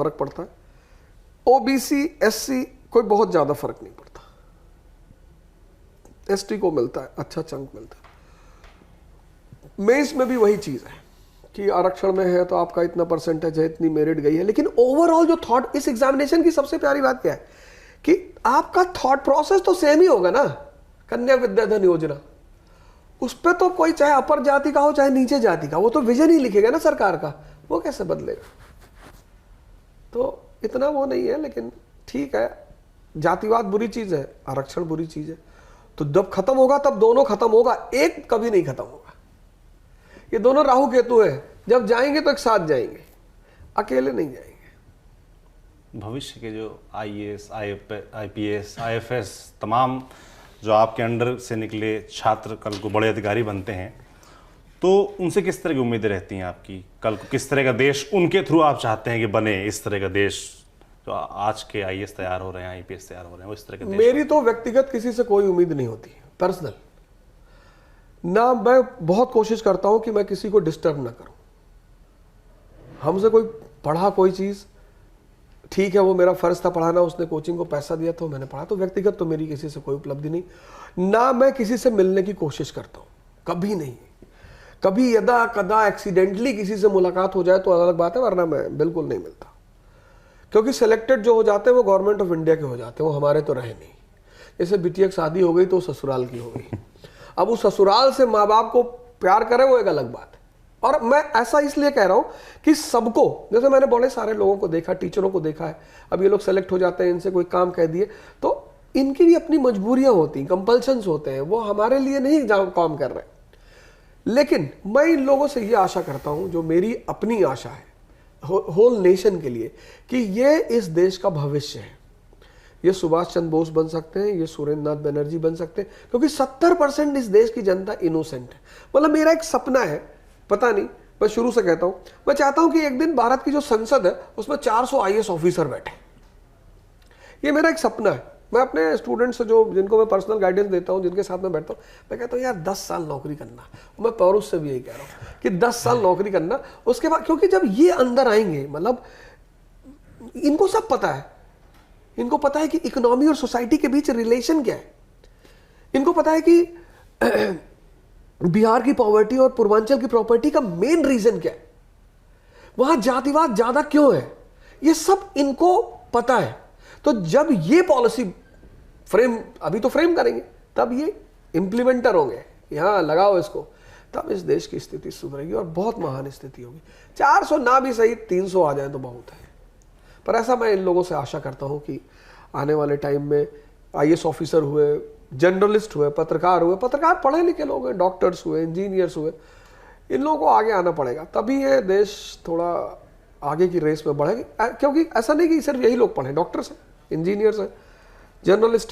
फर्क पड़ता है। ओबीसी एससी कोई बहुत ज्यादा फर्क नहीं पड़ता, एसटी को मिलता है, अच्छा चंक मिलता है। मेंस में भी वही चीज है कि आरक्षण में है तो आपका इतना परसेंटेज है, इतनी मेरिट गई है, लेकिन ओवरऑल जो थॉट, इस एग्जामिनेशन की सबसे प्यारी बात क्या है कि आपका थॉट प्रोसेस तो सेम ही होगा ना। कन्या विद्याधन योजना, उस पर तो कोई चाहे अपर जाति का हो चाहे नीचे जाति का, वो तो विजन ही लिखेगा ना सरकार का, वो कैसे बदलेगा। तो इतना वो नहीं है, लेकिन ठीक है, जातिवाद बुरी चीज है, आरक्षण बुरी चीज है, तो जब खत्म होगा तब दोनों खत्म होगा, एक कभी नहीं खत्म होगा। ये दोनों राहु केतु है, जब जाएंगे तो एक साथ जाएंगे, अकेले नहीं जाएंगे। भविष्य के जो आईएएस, आईपीएस, आईएफएस तमाम जो आपके अंडर से निकले छात्र कल को बड़े अधिकारी बनते हैं, तो उनसे किस तरह की उम्मीदें रहती हैं आपकी? कल को किस तरह का देश उनके थ्रू आप चाहते हैं कि बने, इस तरह का देश जो आज के आईएएस तैयार हो रहे हैं, आईपीएस तैयार हो रहे हैं, वो इस तरह का देश? मेरी तो व्यक्तिगत किसी से कोई उम्मीद नहीं होती, पर्सनल ना। मैं बहुत कोशिश करता हूं कि मैं किसी को डिस्टर्ब ना करूं। हमसे कोई पढ़ा कोई चीज, ठीक है, वो मेरा फर्ज था पढ़ाना, उसने कोचिंग को पैसा दिया तो मैंने पढ़ा, तो व्यक्तिगत तो मेरी किसी से कोई उपलब्धि नहीं। ना मैं किसी से मिलने की कोशिश करता हूं, कभी नहीं। कभी यदा कदा एक्सीडेंटली किसी से मुलाकात हो जाए तो अलग बात है, वरना मैं बिल्कुल नहीं मिलता। क्योंकि सिलेक्टेड जो हो जाते हैं वो गवर्नमेंट ऑफ इंडिया के हो जाते हैं, वो हमारे तो रहे नहीं। जैसे बिटिया की शादी हो गई तो ससुराल की हो गई, अब उस ससुराल से माँ बाप को प्यार करे वो एक अलग बात है। और मैं ऐसा इसलिए कह रहा हूं कि सबको, जैसे मैंने बड़े सारे लोगों को देखा, टीचरों को देखा है, अब ये लोग सेलेक्ट हो जाते हैं, इनसे कोई काम कह दिए तो इनकी भी अपनी मजबूरियां होती, कंपल्शंस होते हैं, वो हमारे लिए नहीं काम कर रहे। लेकिन मैं इन लोगों से ये आशा करता हूं, जो मेरी अपनी आशा है होल नेशन के लिए, कि ये इस देश का भविष्य है। ये सुभाष चंद्र बोस बन सकते हैं, ये सुरेंद्र नाथ बनर्जी बन सकते हैं, क्योंकि 70% इस देश की जनता इनोसेंट है। मतलब मेरा एक सपना है, पता नहीं, मैं शुरू से कहता हूं, मैं चाहता हूं कि एक दिन भारत की जो संसद है उसमें 400 आईएएस ऑफिसर बैठे। ये मेरा एक सपना है। मैं अपने स्टूडेंट्स से, जो जिनको मैं पर्सनल गाइडेंस देता हूं, जिनके साथ मैं बैठता हूं, मैं कहता हूं यार 10 साल नौकरी करना। मैं पौरुष से भी यही कह रहा हूं कि 10 साल नौकरी करना, उसके बाद, क्योंकि जब ये अंदर आएंगे, मतलब इनको सब पता है, इनको पता है कि इकोनॉमी और सोसाइटी के बीच रिलेशन क्या है, इनको पता है कि बिहार की पॉवर्टी और पूर्वांचल की प्रॉपर्टी का मेन रीजन क्या है, वहां जातिवाद ज्यादा क्यों है, ये सब इनको पता है। तो जब ये पॉलिसी फ्रेम, अभी तो फ्रेम करेंगे, तब ये इंप्लीमेंटर होंगे, यहां लगाओ इसको, तब इस देश की स्थिति सुधरेगी और बहुत महान स्थिति होगी। 400 ना भी सही, 300 आ जाए तो बहुत है। पर ऐसा मैं इन लोगों से आशा करता हूं कि आने वाले टाइम में आईएएस ऑफिसर हुए, जर्नलिस्ट हुए, पत्रकार पढ़े लिखे लोग हैं, डॉक्टर्स हुए, इंजीनियर्स हुए, इन लोगों को आगे आना पड़ेगा, तभी ये देश थोड़ा आगे की रेस में बढ़ेगी। क्योंकि ऐसा नहीं कि सिर्फ यही लोग पढ़े, डॉक्टर्स हैं, इंजीनियर्स हैं, जर्नलिस्ट हैं।